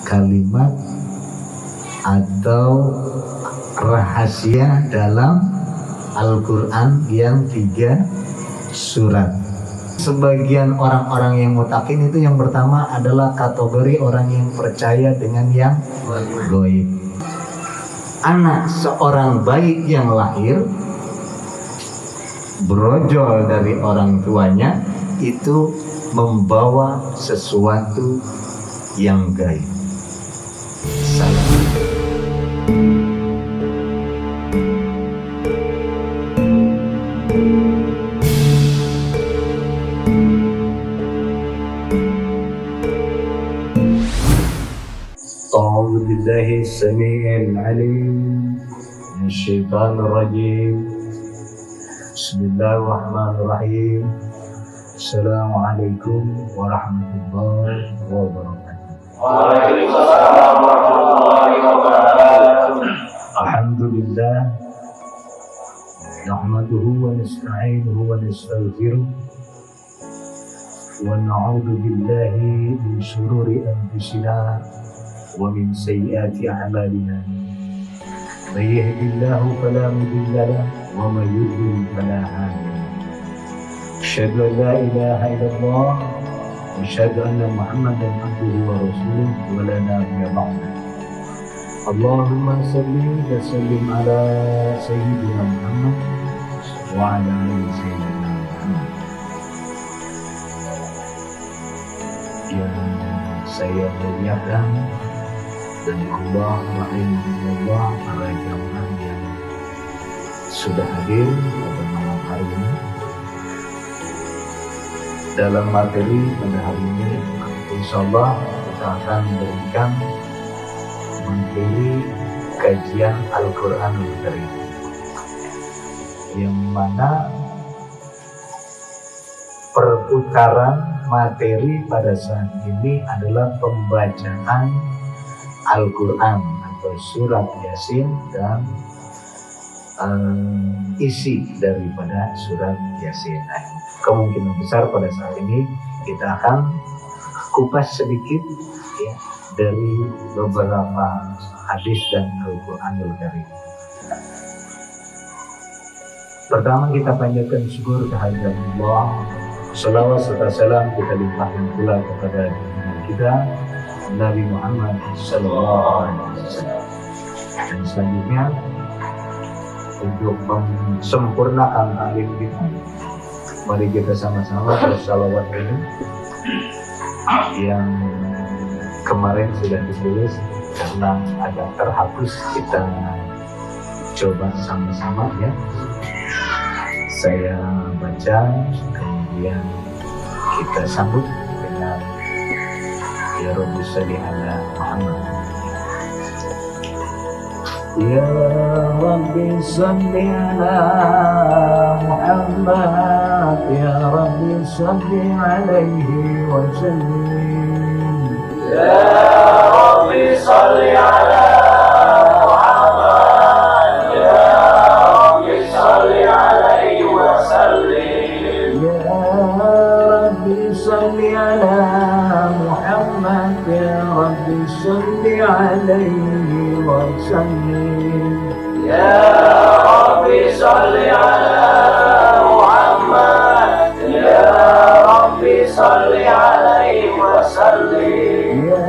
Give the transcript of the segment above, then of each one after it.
kalimat atau rahasia dalam Al-Quran yang 3 surat. Sebagian orang-orang yang mutakin itu yang pertama adalah kategori orang yang percaya dengan yang gaib. Anak seorang bayi yang lahir brojol dari orang tuanya itu membawa sesuatu yang gaib. Salam. أعوذ بالله السميع العليم من الشيطان الرجيم. بسم الله الرحمن الرحيم. السلام عليكم ورحمة الله وبركاته. Waalaikumsalam warahmatullahi wabarakatuh. الحمد لله نحمده ونستعينه ونستغفره ونعوذ بالله من شرور أنفسنا ومن سيئات أعمالنا من يهد الله فلا مضل له ومن يضلل فلا هادي له أشهد أن لا إله إلا الله وأشهد أن محمدا عبده ورسوله ولا نبي بعده. اللهم صل وسلم على سيدنا محمد وعلى آل سيدنا محمد. Yang saya muliakan dan Allah rahimahullah, para jamaah yang sudah hadir pada malam hari ini. Dalam materi pada hari ini, insyaallah kita akan memberikan materi kajian Al-Quranul Karim, yang mana perputaran materi pada saat ini adalah pembacaan Al-Quran atau surat Yasin dan isi daripada surat Yasin. Kemungkinan besar pada saat ini kita akan kupas sedikit ya, dari beberapa hadis dan Al-Quranul Karim. Pertama kita panjatkan syukur kehadirat Allah. Salawat serta salam kita limpahkan pula kepada kita Nabi Muhammad sallallahu alaihi wasallam. Dan selanjutnya untuk mensempurnakan taklim kita, mari kita sama-sama bersalawat ini yang kemarin sudah ditulis karena ada terhapus, kita coba sama-sama ya. Saya baca, kemudian kita sambut dengan Ya Rabbi Salli ala Muhammad. Ya Rabbi Salli ala Muhammad, Ya Rabbi Salli alaihi wa sallim. Ya Rabbi Salli ala Muhammad, Ya Rabbi Salli alaihi wa sallim. Ya Rabbi Salli ala Muhammad, Ya Rabbi Salli alaihi wa sallim. Ya Rabbi Salli ala Muhammad, Ya Rabbi Salli alaihi wa sallim. Ya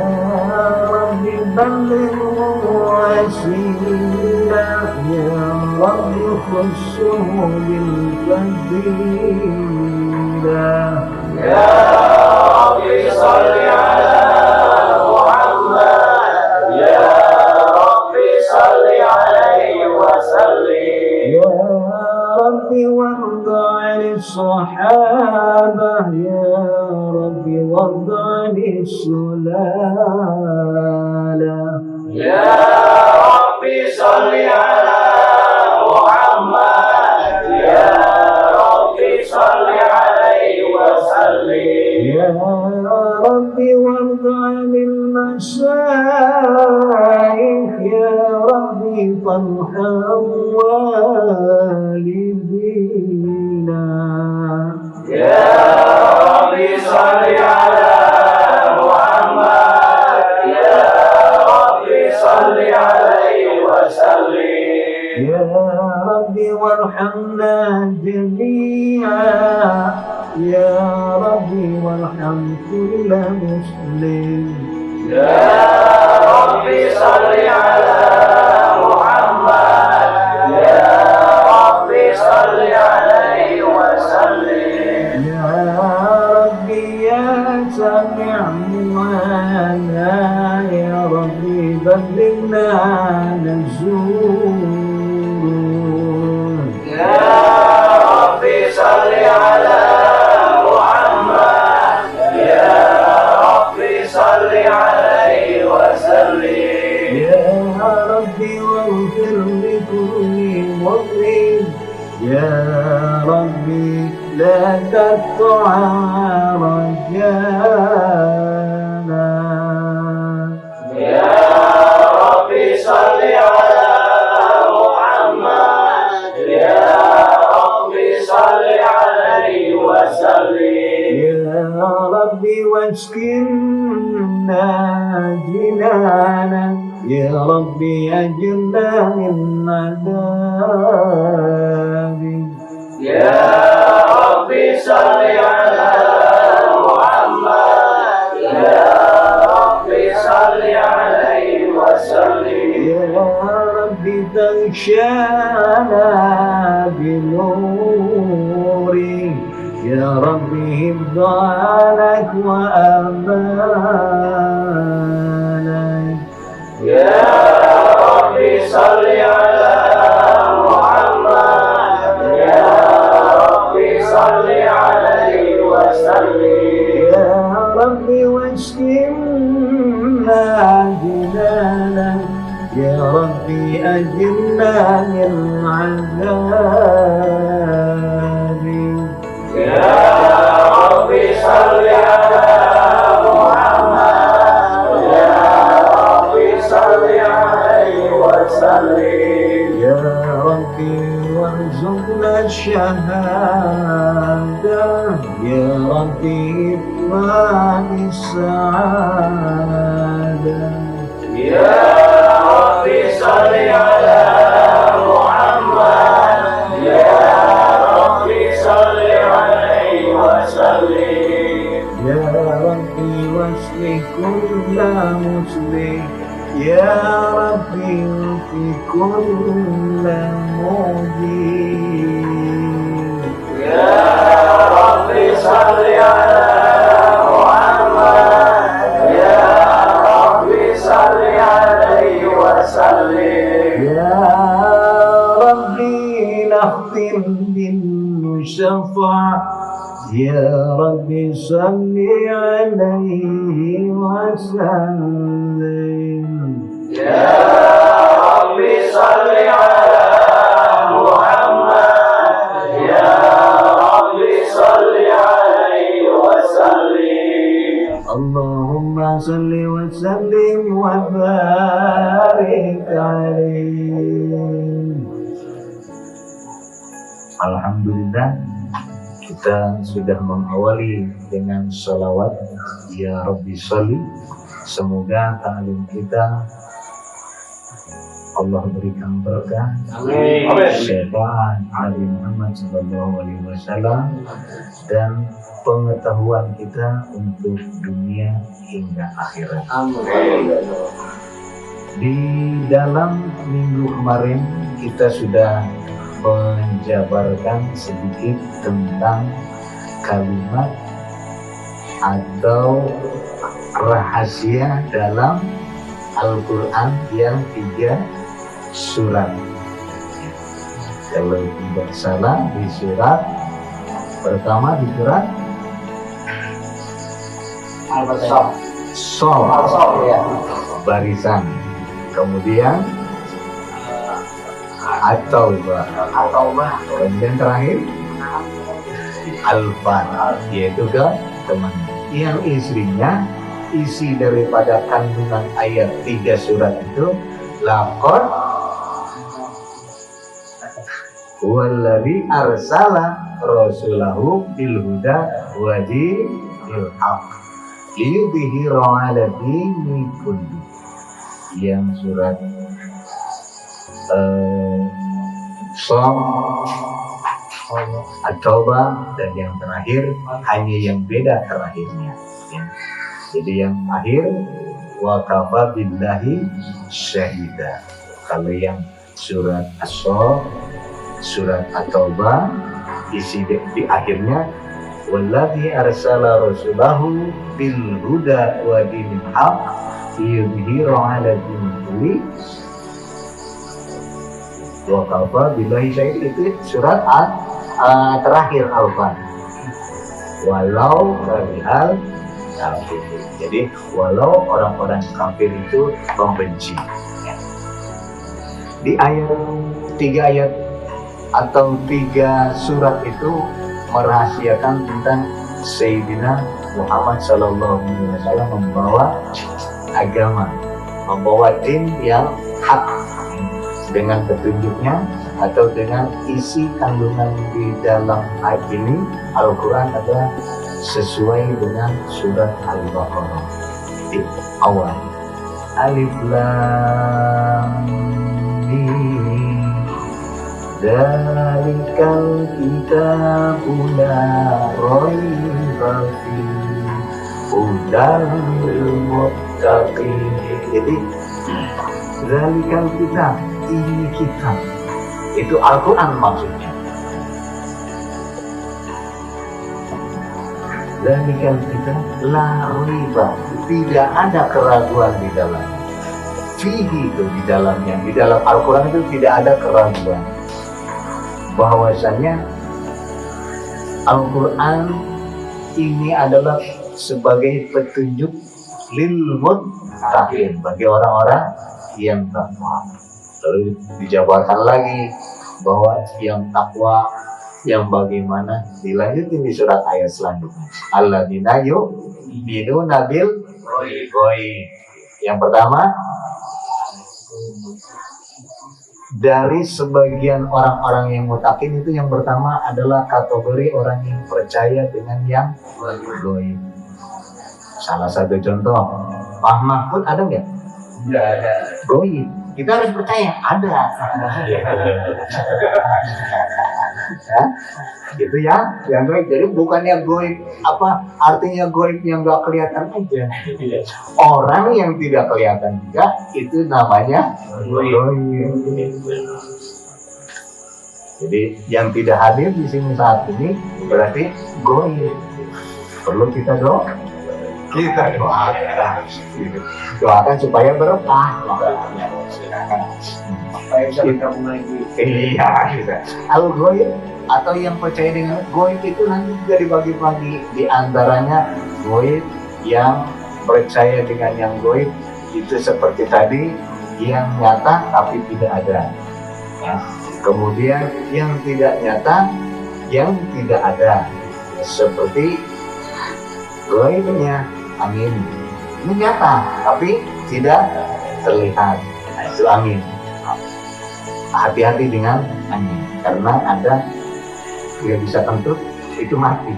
Rabbi balligh wasilah, Ya Rabbi khussuhu bil fadilah. Ya Rabbi Salli ala Muhammad, Ya Rabbi Salli alaihi wa sallim. Ya Rabbi warda 'anil sahabah, Ya Rabbi warda 'anil sulalah. Ya Rabbi Salli ala Muhammad, Ya Rabbi Salli alaihi wa sallim. Ya Rabbi warda 'anil masyayikh, Ya Rabbi farham walidina. Ya Rabbi Salli ala Muhammad, Ya Rabbi warhamna jami'a. Ya Rabbi warham kulla muslim. Ya Rabbi salli ala Muhammad. Ya Rabbi salli alaihi wa sallim. Ya Rabbi ya sami'ana. Ya Rabbi ballighna nazur. Ya Rabbi salli ala Muhammad. Ya Rabbi salli alaihi wa sallim. Ya Rabbi waghfir li kulli mu'min. Ya Rabbi la taqta'a rajana. Ya Rabbi salli ala Muhammad. Ya Rabbi salli alaihi wa sallim. Ya Rabbi waskinna jinana. Ya Rabbi ajirna min adabi. Ya Rabbi salli ala Muhammad. Ya Rabbi salli alaihi wa sallim. Ya Rabbi tanshana binuri. Ya Rabbi hibdanak wa amanak. Ya Rabbi salli ala Muhammad. Ya Rabbi salli alaihi wa sallim. Ya Rabbi waskinna jinana. Ya Rabbi ajirna min azabi. Ya Rabbi salli ala Muhammad. Ya Rabbi salli alaihi wa sallim. Ya Rabbi warzuqna syahada. Ya Rabbi itmani sa'ada. Ya Rabbi salli ala Muhammad. Ya Rabbi salli alaihi wa sallim. Ya Rabbi wasli kulla muslim. Ya Rabbi fi kulla mujib. Ya Rabbi salli ala Muhammad. Ya Rabbi salli alaihi wa sallim. Ya Rabbi nakhtim bin musaffa. Ya Rabbi salli alaihi wa sallim. Ya Rabbi salli ala Muhammad. Ya Rabbi salli alaihi wa sallim. Allahumma salli wa sallim wa barik alaihi. Alhamdulillah, kita sudah mengawali dengan salawat Ya Rabbi Sholli. Semoga ta'lim kita Allah berikan berkah, Amin. syafaat Nabi Muhammad SAW, dan pengetahuan kita untuk dunia hingga akhirat. Amin. Di dalam minggu kemarin kita sudah menjabarkan sedikit tentang kalimat atau rahasia dalam Al-Quran yang 3 surat. Kalau tidak salah di surat pertama, di surat Al-Baqarah, ya. barisan. Kemudian At-Taubah. Kemudian terakhir Al-Fat, yaitu ke teman. Yang isinya, isi daripada kandungan ayat 3 surat itu, laqad huwallazi arsala rasulahu bil huda wa dinil haqq liyudhhira 'ala dini kulli. Yang surat Som, At-Taubah, dan yang terakhir hanya yang beda terakhirnya. Ya. Jadi yang akhir wa kafa billahi syahida. Kalau yang surat As-Saff, surat At-Taubah, isi di akhirnya walladzi arsala rasulahu bil huda wa dinil haq liyudhhirahu 'ala dini kulli wa kafa billahi syahid. Itu surat terakhir Al-Fatihah. Walau karihal kafir. Jadi walau orang-orang kafir itu membenci. Di tiga ayat atau 3 surat itu merahasiakan tentang Sayyidina Muhammad Sallallahu Alaihi Wasallam membawa agama, membawa din yang hak dengan petunjuknya atau dengan isi kandungan di dalam ayat ini. Al-Quran adalah sesuai dengan surat Al-Baqarah di awal. Alif Lam Mim Dzalikal kitabu la raiba fihi hudan lil muttaqin. Jadi dzalikal kitab, ini kitab, itu Al-Quran maksudnya. Dzalikal kitab la raiba, tidak ada keraguan di dalamnya. Fihi, itu di dalamnya, di dalam Al-Quran itu tidak ada keraguan bahwasanya Al-Quran ini adalah sebagai petunjuk lil muttaqin, bagi orang-orang yang takwa. Lalu dijabarkan lagi bahwa yang takwa yang bagaimana, dilanjutin di surat ayat selanjutnya. Alladzina yu'minuna bil ghaib. Yang pertama, dari sebagian orang-orang yang mutakin itu, yang pertama adalah kategori orang yang percaya dengan yang gaib. Salah satu contoh, Pak Mahfud ada nggak? Tidak ada. Gaib. Kita harus percaya ada. Itu ya, yang gaib. Jadi bukannya gaib apa artinya gaib yang nggak kelihatan aja. Orang yang tidak kelihatan juga itu namanya gaib. Jadi yang tidak hadir di sini saat ini berarti gaib. Perlu kita doakan supaya berkah. Supaya bisa bergabung lagi. Iya, gitu. Al-Ghaib atau yang percaya dengan Ghaib itu nanti juga dibagi-bagi. Di antaranya Ghaib yang percaya dengan yang Ghaib itu seperti tadi, yang nyata tapi tidak ada. Ya. Kemudian yang tidak nyata, yang tidak ada, seperti Ghaibnya angin. Ini nyata tapi tidak terlihat. Nah, itu angin. Hati-hati dengan angin, karena ada nggak bisa kentut itu mati.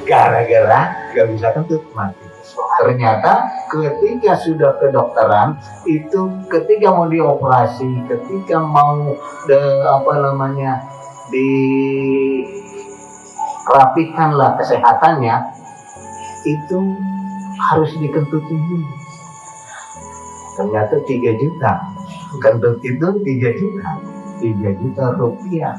Gara-gara nggak bisa kentut mati. Ternyata ketika sudah kedokteran itu, ketika mau dioperasi, ketika mau dirapikanlah kesehatannya, itu harus dikentutin dulu. Ternyata 3 juta. Kentut itu 3 juta rupiah.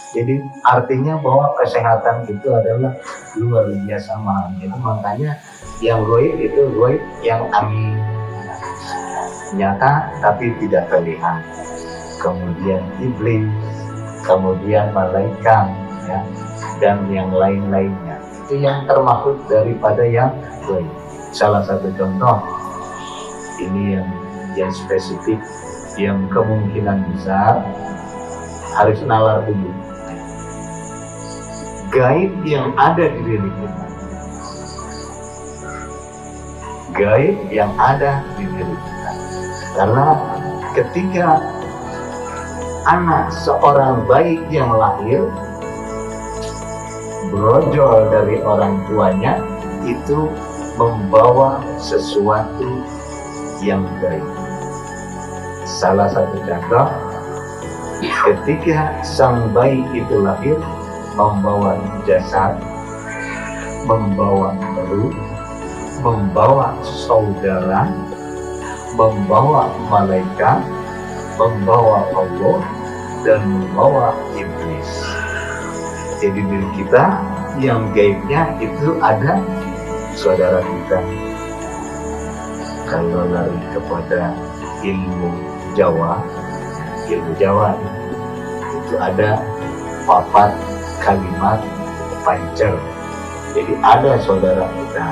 Jadi artinya bahwa kesehatan itu adalah luar biasa mahal. Jadi makanya yang gaib itu gaib yang angin, nyata tapi tidak terlihat. Kemudian iblis, kemudian malaikat, ya, dan yang lain-lainnya. Itu yang termasuk daripada yang gaib. Salah satu contoh ini yang spesifik, yang kemungkinan besar harus nalar dulu. Gaib yang ada di diri kita, gaib yang ada di diri kita. Karena ketika anak seorang bayi yang lahir brojol dari orang tuanya, itu membawa sesuatu yang gaib. Salah satu contoh, ketika sang bayi itu lahir, membawa jasad, membawa ruh, membawa saudara, membawa malaikat, membawa Allah, dan membawa iblis. Jadi diri kita yang gaibnya itu ada saudara kita. Kalau lari kepada ilmu Jawa itu ada papat kalimat pancer. Jadi ada saudara kita.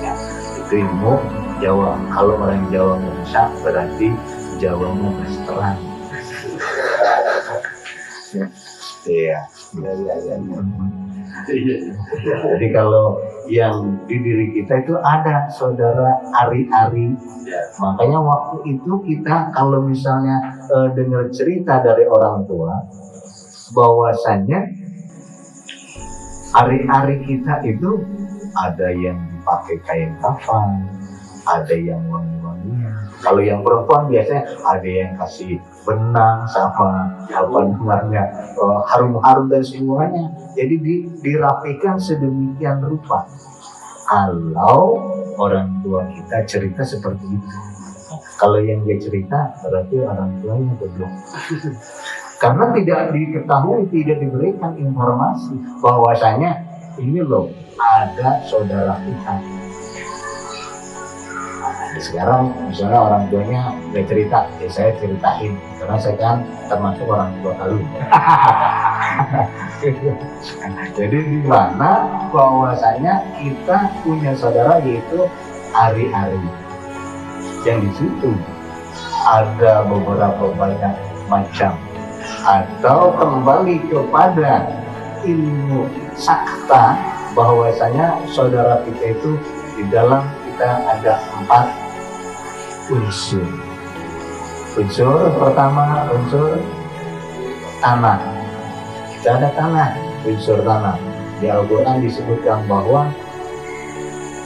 Ya, itu ilmu Jawa. Kalau orang Jawa nggak bisa, berarti Jawanya terang. Iya. Jadi kalau yang di diri kita itu ada saudara ari-ari. Makanya waktu itu kita kalau misalnya dengar cerita dari orang tua, bahwasannya ari-ari kita itu ada yang dipakai kain kafan, ada yang wangi-wangian. Kalau yang perempuan biasanya ada yang kasih benang sama apa namanya harum-harum dan semuanya. Jadi dirapikan sedemikian rupa. Kalau orang tua kita cerita seperti itu. Kalau yang dia cerita berarti orang tuanya goblok. Karena tidak diketahui, tidak diberikan informasi bahwasanya ini loh ada saudara kita. Sekarang misalnya orang tuanya nggak cerita, ya saya ceritain karena saya kan termasuk orang tua kalian. Jadi di mana bahwasanya kita punya saudara yaitu ari-ari. Yang di situ ada beberapa banyak macam, atau kembali kepada ilmu sakta bahwasanya saudara kita itu di dalam kita ada 4 unsur. Unsur pertama unsur tanah. Kita ada tanah, unsur tanah. Di Al-Quran disebutkan bahwa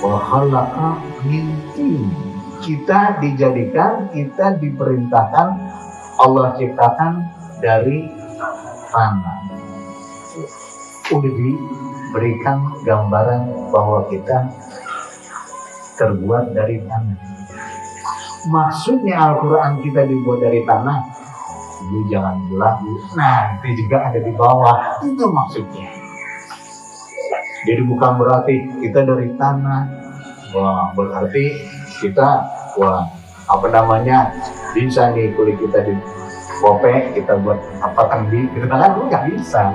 khalaqa min tin. Kita dijadikan, kita diperintahkan, Allah ciptakan dari tanah. Udah diberikan gambaran bahwa kita terbuat dari tanah. Maksudnya Al-Quran kita dibuat dari tanah, lu jangan belagu, nanti juga ada di bawah. Itu maksudnya. Jadi bukan berarti kita dari tanah, wah berarti kita bisa nih kulit kita dipopek, kita buat apa kendi, kita kan nggak bisa.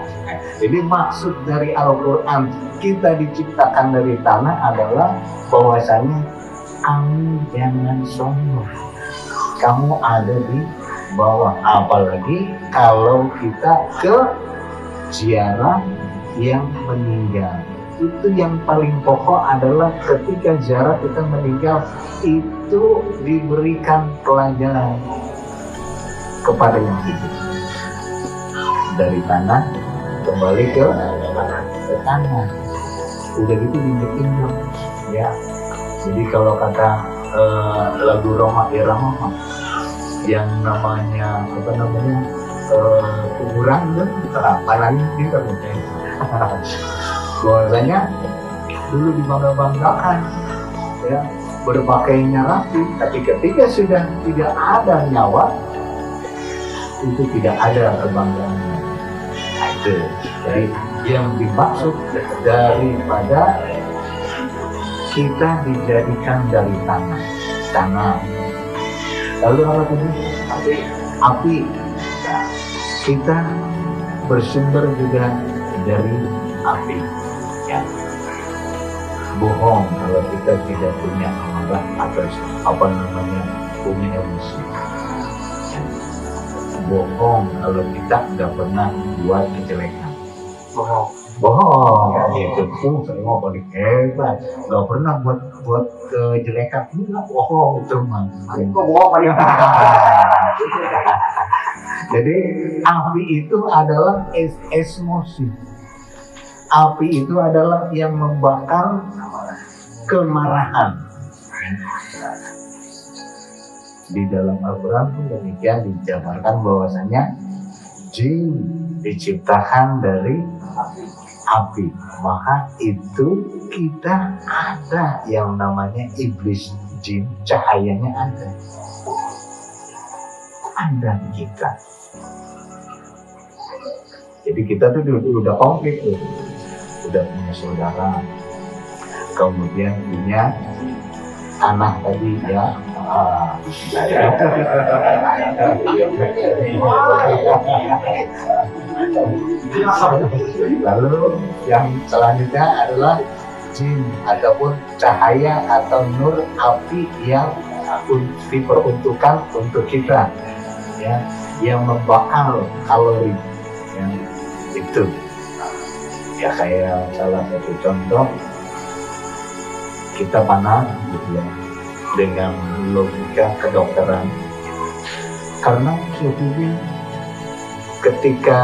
Jadi maksud dari Al-Quran kita diciptakan dari tanah adalah bahwasanya kamu jangan sombong, kamu ada di bawah. Apalagi kalau kita ke ziarah yang meninggal, itu yang paling pokok adalah ketika ziarah kita meninggal itu diberikan pelajaran kepada yang hidup. Dari tanah kembali ke tanah. Udah gitu diinjek-injek ya. Jadi kalau kata lagu Roma Irama yang namanya kuburan kan apalagi kita bahwasanya dulu dibangga-banggakan ya, berpakaiannya rapi, tapi ketika sudah tidak ada nyawa itu tidak ada kebanggaannya. Itu jadi yang dimaksud daripada kita dijadikan dari tanah. Lalu apa tadi? Api. Kita bersumber juga dari api. Ya. Bohong kalau kita tidak punya amarah atau punya emosi. Ya. Bohong kalau kita nggak pernah buat kejelekan. Bohong gitu. Saya mau paling hebat, nggak pernah buat kejelekan. Enggak, bohong itu mah. Bohong paling. Jadi api itu adalah emosi. Api itu adalah yang membakar kemarahan. Di dalam Al-Quran pun demikian dijabarkan bahwasanya jin diciptakan dari api, maka itu kita ada yang namanya iblis jin, cahayanya ada di kita. Jadi kita tuh udah komplit tuh, udah punya saudara, kemudian punya anak tadi ya. Lalu yang selanjutnya adalah jin ataupun cahaya atau nur api yang diperuntukkan untuk kita, ya, yang membakar kalori, ya, itu ya kayak salah satu contoh kita panas gitu ya, dengan logika kedokteran, karena suhunya ketika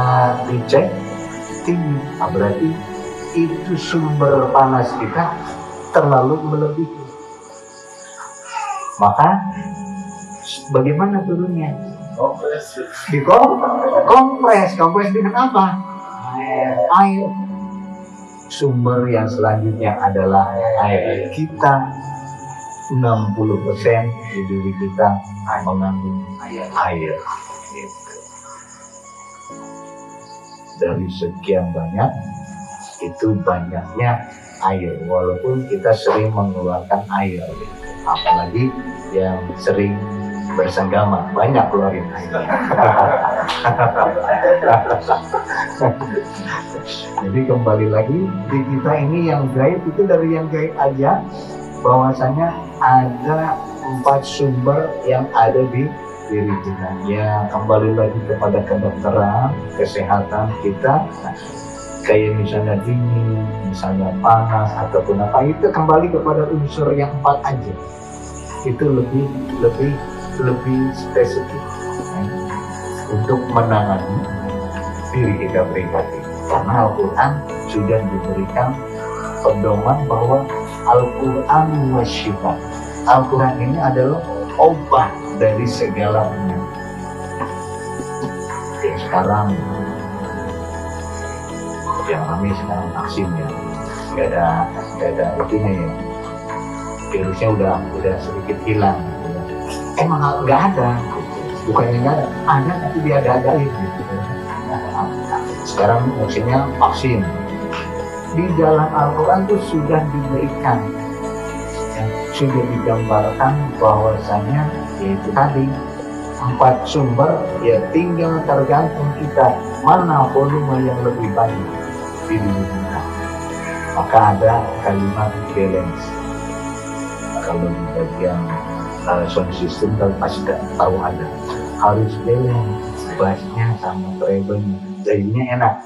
dicek tinggi, berarti itu sumber panas kita terlalu melebihi. Maka bagaimana turunnya? Kompres dengan apa? Air. Sumber yang selanjutnya adalah air. Kita 60% di diri kita mengandung air. Dari sekian banyak, itu banyaknya air, walaupun kita sering mengeluarkan air, apalagi yang sering bersenggama banyak keluarin air. Jadi kembali lagi di kita ini yang gaib itu dari yang gaib aja, bahwasanya ada 4 sumber yang ada di diri kita. Ya kembali lagi kepada kedokteran, kesehatan kita. Kayak misalnya dingin, misalnya panas ataupun apa, itu kembali kepada unsur yang 4 aja. Itu lebih spesifik untuk menangani diri kita pribadi. Karena Al-Quran sudah diberikan pedoman bahwa Al-Quran wasyifa. Al-Quran ini adalah obat dari segala penyakit. Ya, sekarang yang ramai sekarang vaksin ya, nggak ada itunya ya, virusnya udah sedikit hilang gitu ya. Emang nggak ada, bukannya nggak ada tapi diada-adain gitu. Sekarang maksudnya vaksin di dalam Al-Quran itu sudah diberikan, ya, sudah digambarkan bahwasanya yaitu tadi 4 sumber, ya tinggal tergantung kita mana volume yang lebih banyak di diri kita. Maka ada kalimat balance. Kalau di bagian sound system kalau pasti tahu ada, harus balance bassnya sama treble-nya, jadinya enak.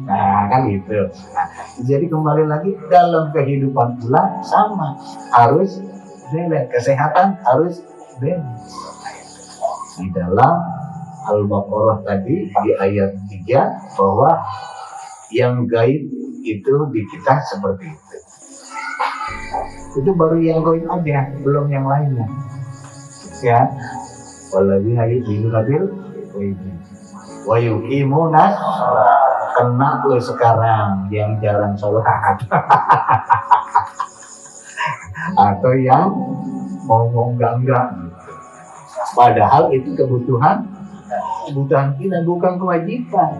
Nah kan gitu. Nah, jadi kembali lagi dalam kehidupan pula sama, harus balance. Kesehatan harus balance. Di dalam Al-Baqarah tadi di ayat 3 bahwa yang gaib itu di kita seperti itu. Itu baru yang gaib aja, belum yang lainnya. Ya. Walladzi yu'minuna bil ghaibi wa yuqimuna, kena lo sekarang yang jarang sholat atau yang ngomong enggak gitu. Padahal itu kebutuhan kita, bukan kewajiban.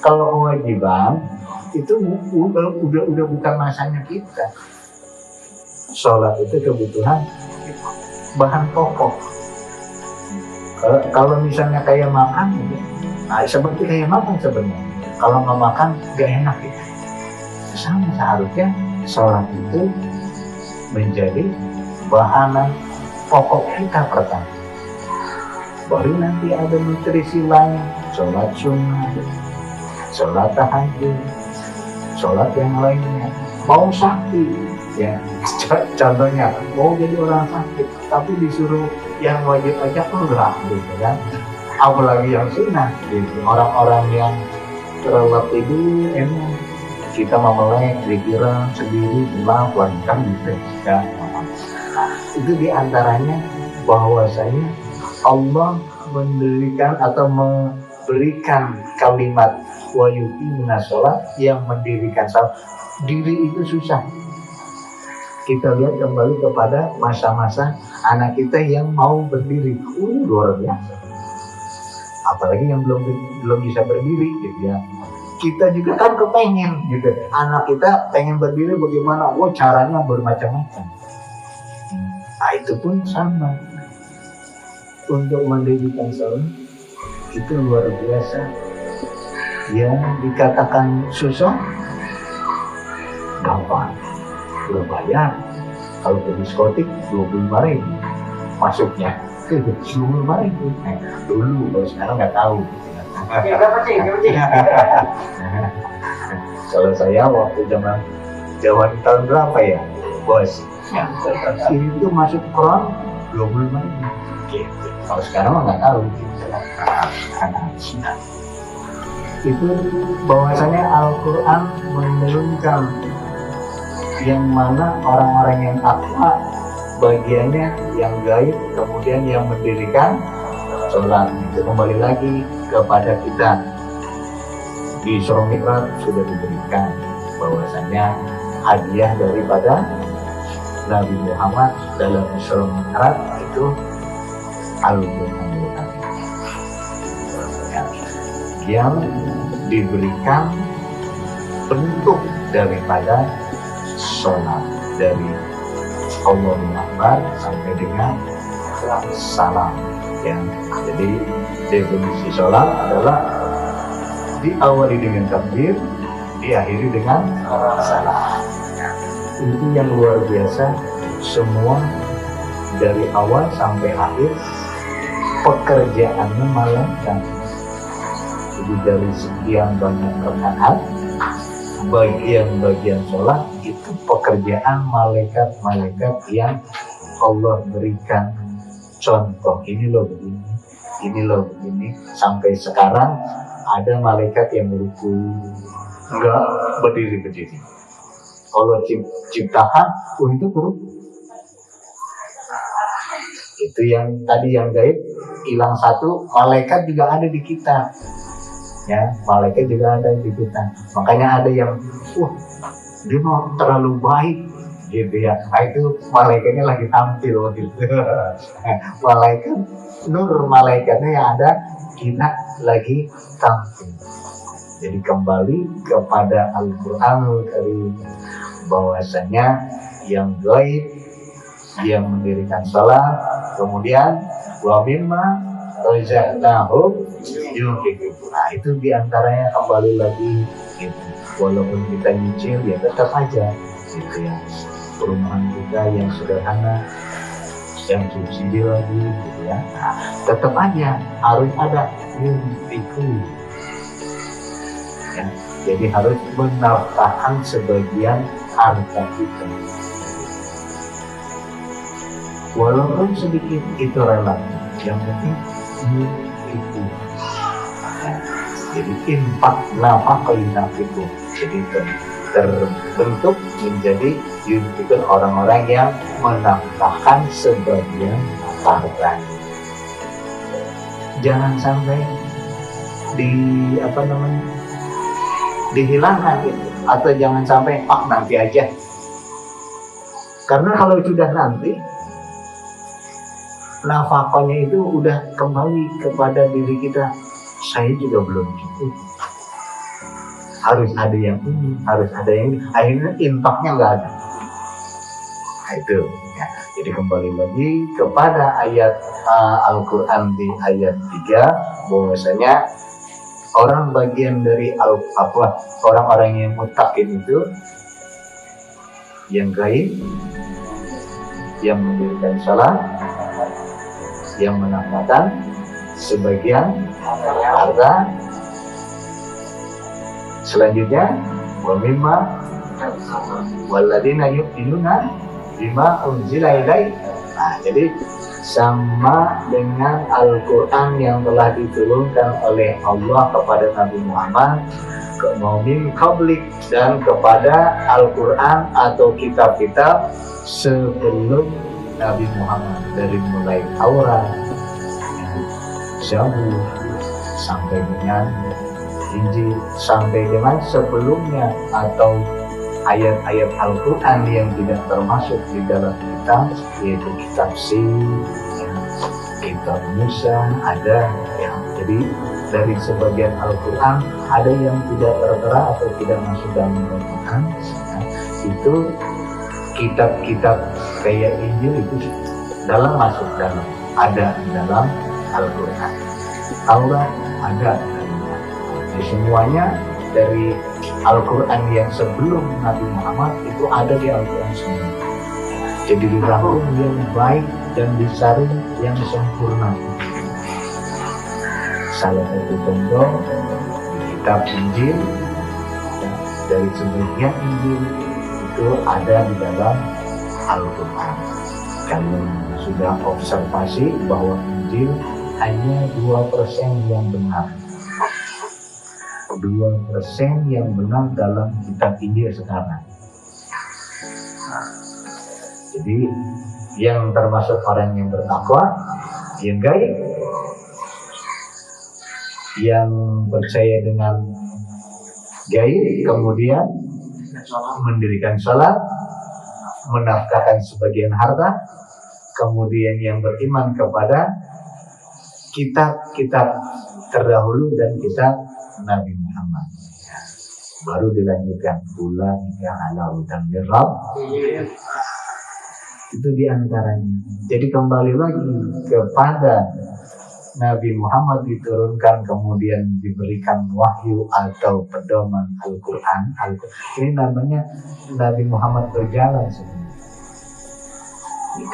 Kalau kewajiban itu udah bukan masanya kita. Sholat itu kebutuhan bahan pokok. Kalau misalnya kayak makan, nah seperti kayak makan sebenarnya. Kalau nggak makan gak enak gitu. Sama seharusnya sholat itu menjadi bahan pokok kita pertama. Baru nanti ada nutrisi lain, sholat sunnah, sholat tahajud, sholat yang lainnya. Mau sakit, ya contohnya mau jadi orang sakit, tapi disuruh yang wajib aja enggak, gitu kan? Apalagi yang sunnah, gitu. Orang-orang yang terlelap tidur, emang kita mau melek, dikira sendiri, pulang, kan gitu, ya. Itu diantaranya bahwasanya Allah mendirikan atau berikan kalimat wa yuqimuna sholat, yang mendirikan salat. Diri itu susah. Kita lihat kembali kepada masa-masa anak kita yang mau berdiri, luar biasa. Apalagi yang belum bisa berdiri, gitu ya. Kita juga kan kepengen, gitu. Anak kita pengen berdiri, bagaimana? Caranya bermacam-macam. Nah, itu pun sama. Untuk mendirikan sholat itu luar biasa. Yang dikatakan susah, gampang. Udah bayar. Kalau ke diskotik 25.000 masuknya, 25.000. Dulu, kalau sekarang nggak tahu. Kalau saya waktu zaman tahun berapa ya, bos? Itu masuk kron 25.000. Gitu. Kalau sekarang mah nggak tahu. Itu bahwasanya Al-Quran menurunkan yang mana orang-orang yang takwa bagiannya yang gaib, kemudian yang mendirikan sholat. Itu kembali lagi kepada kita. Di Surah Mi'raj sudah diberikan bahwasanya hadiah daripada Nabi Muhammad dalam Surah Mi'raj itu Al-Quran yang diberikan bentuk daripada sholat, dari Allahu Akbar sampai dengan salam, ya. Jadi definisi sholat adalah diawali dengan takbir, diakhiri dengan salam. Itu yang luar biasa. Semua dari awal sampai akhir pekerjaannya malaikat. Jadi dari sekian banyak rakaat, bagian-bagian sholat itu pekerjaan malaikat-malaikat yang Allah berikan contoh. Ini loh begini, ini loh begini. Sampai sekarang ada malaikat yang meruku, enggak berdiri-berdiri. Kalau ciptakan, itu beruku. Itu yang tadi yang gaib hilang satu, malaikat juga ada di kita. Ya, malaikat juga ada di kita. Makanya ada yang, dia mau terlalu baik, gitu ya. Nah, itu malaikatnya lagi tampil, gitu. Malaikat, nur malaikatnya yang ada, kita lagi tampil. Jadi kembali kepada Al-Quranul Karim, bahwasanya yang gaib, yang mendirikan salat, kemudian wa mimma razaqnahum yunfiqun. Nah, itu diantaranya kembali lagi, gitu. Walaupun kita nyicil, ya tetap aja, gitu ya. Perumahan kita yang sederhana, yang subsidi lagi, gitu ya. Nah, tetap aja harus ada yunfiqun. Ya, jadi harus menafkahkan sebagian harta kita. Walaupun sedikit itu relatif, yang penting itu. Jadi infak nafkah itu, jadi terbentuk menjadi yunfiqun, orang-orang yang menafkahkan sebagian harta. Jangan sampai dihilangkan itu, atau jangan sampai nanti aja. Karena kalau sudah nanti, nafkahnya itu udah kembali kepada diri kita. Saya juga belum cukup. Harus ada yang ini, harus ada yang ini. Akhirnya infaknya nggak ada. Nah, itu. Ya. Jadi kembali lagi kepada ayat Al-Quran di ayat 3, bahwasanya orang bagian dari orang-orang yang muttaqin itu, yang gaib, yang mendirikan salat, yang menafkahkan sebagian harta. Selanjutnya, wa mimma walladzina yu'minuna bima unzila ilaik. Nah, jadi sama dengan Al-Quran yang telah diturunkan oleh Allah kepada Nabi Muhammad, min qablik, dan kepada Al-Quran atau kitab-kitab sebelum Nabi Muhammad, dari mulai Taurat, Zabur, sampai dengan Injil, sampai dengan sebelumnya atau ayat-ayat Al-Quran yang tidak termasuk di dalam kitab, yaitu kitab Sin, kitab Musa ada ya. Jadi dari sebagian Al-Quran ada yang tidak tertera atau tidak masuk dalam Al-Quran ya. Itu kitab-kitab kayak Injil itu masuk dalam, ada dalam Al-Quran. Taurat ada. Jadi semuanya dari Al-Quran yang sebelum Nabi Muhammad itu ada di Al-Quran semua. Jadi dirangkum yang baik dan disaring yang sempurna. Salah satu contoh di kitab Injil ya, dari sebagian Injil itu ada di dalam Al-Quran. Kalau sudah observasi bahwa Injil hanya 2% yang benar. 2% yang benar dalam kitab Injil sekarang. Jadi yang termasuk orang yang bertakwa, yang gaib, yang percaya dengan gaib, kemudian mendirikan salat, menafkahkan sebagian harta, kemudian yang beriman kepada kitab-kitab terdahulu dan kitab Nabi Muhammad. Baru dilanjutkan pula yang ala hudan min Rabb. Itu diantaranya. Jadi kembali lagi kepada Nabi Muhammad diturunkan kemudian diberikan wahyu atau pedoman Al-Quran. Ini namanya Nabi Muhammad berjalan sebenarnya.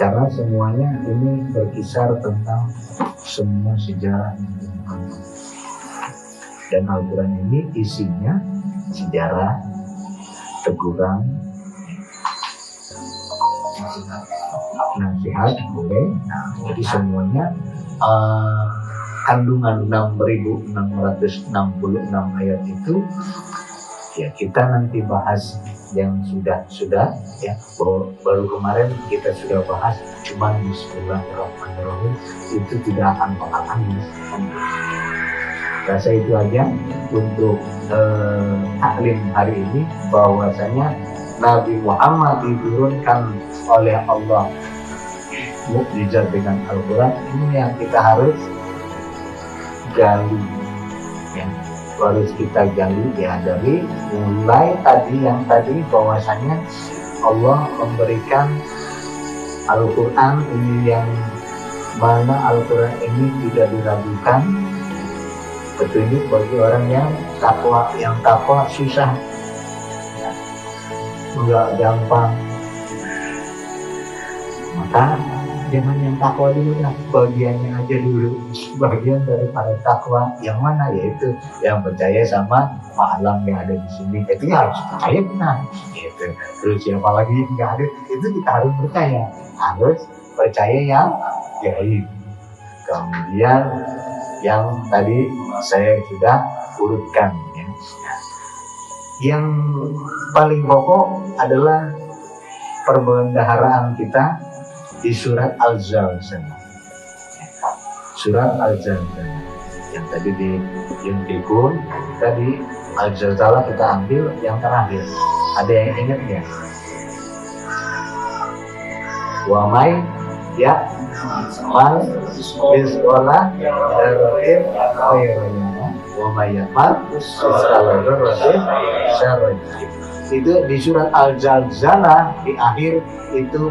Karena semuanya ini berkisar tentang semua sejarah Nabi Muhammad. Dan Al-Quran ini isinya sejarah, teguran, nasihat, boleh. Jadi semuanya kandungan 6.666 ayat itu ya kita nanti bahas yang sudah ya. Baru kemarin kita sudah bahas, cuman Bismillahirrahmanirrahim itu tidak akan habis. Rasa itu aja untuk taklim hari ini, bahwasanya Nabi Muhammad diturunkan oleh Allah mukjizat dengan Al-Quran. Ini yang kita harus gali ya. Harus kita gali ya, dari mulai tadi bahwasanya Allah memberikan Al-Quran ini yang mana Al-Quran ini tidak diragukan, petunjuk bagi orang yang takwa. Yang takwa susah ya, enggak gampang. Maka jangan yang takwa dulu lah, bagiannya aja dulu. Bagian daripada takwa yang mana, yaitu yang percaya sama alam yang ada di sini. Itu harus percaya benar gitu. Terus siapa lagi yang nggak ada, itu kita harus percaya. Harus percaya yang gaib. Kemudian yang tadi saya sudah urutkan ya. Yang paling pokok adalah perbendaharaan kita di surat Al-Zalzalah. Surat Al-Zalzalah yang tadi diintikun, tadi Al-Zalzalah kita ambil yang terakhir. Ada yang ingat ya? Wa may ya mal bisqala dzarratin khairan wa may yamal bisqala dzarratin syarran. Itu di surat Al-Zalzalah di akhir itu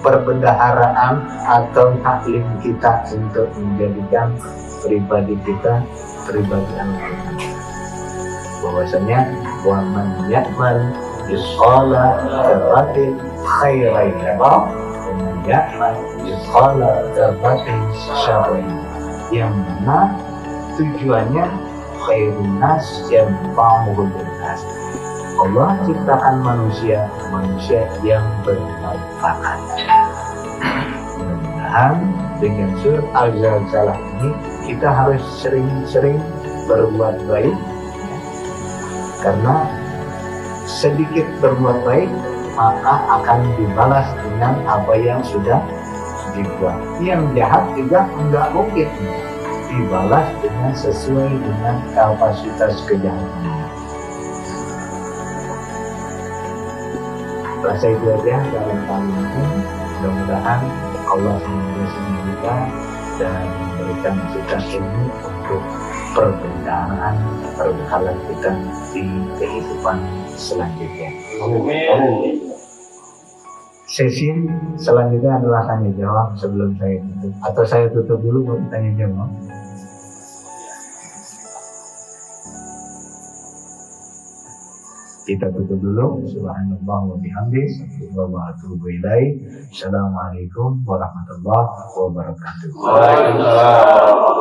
perbendaharaan atau taklim kita untuk menjadikan pribadi kita pribadi Al-Quran. Bahwasanya wa man ya'mal bisqala dzarratin khairan wa man ya'mal bisqala dzarratin syarran. Yang mana tujuannya khairun nas yang fa'muhul nas. Allah ciptakan manusia yang bermanfaat. Mudah-mudahan dengan surat Al-Zalzalah ini kita harus sering-sering berbuat baik, karena sedikit berbuat baik maka akan dibalas dengan apa yang sudah dibuat. Yang jahat juga enggak mungkin dibalas dengan sesuai dengan kapasitas kejahatan. Rasa itu aja dalam kali ini. Mudah-mudahan Allah memberkati kita dan memberikan kita ilmu untuk perbedaan perbekalan kita di kehidupan selanjutnya. Sesi selanjutnya adalah tanya jawab sebelum saya tutup, atau saya tutup dulu baru tanya jawab. Kita tutup dulu. Subhanallah wa bihamdihi, asyhadu an la ilaha illallah. Assalamualaikum warahmatullahi wabarakatuh. Waalaikumsalam.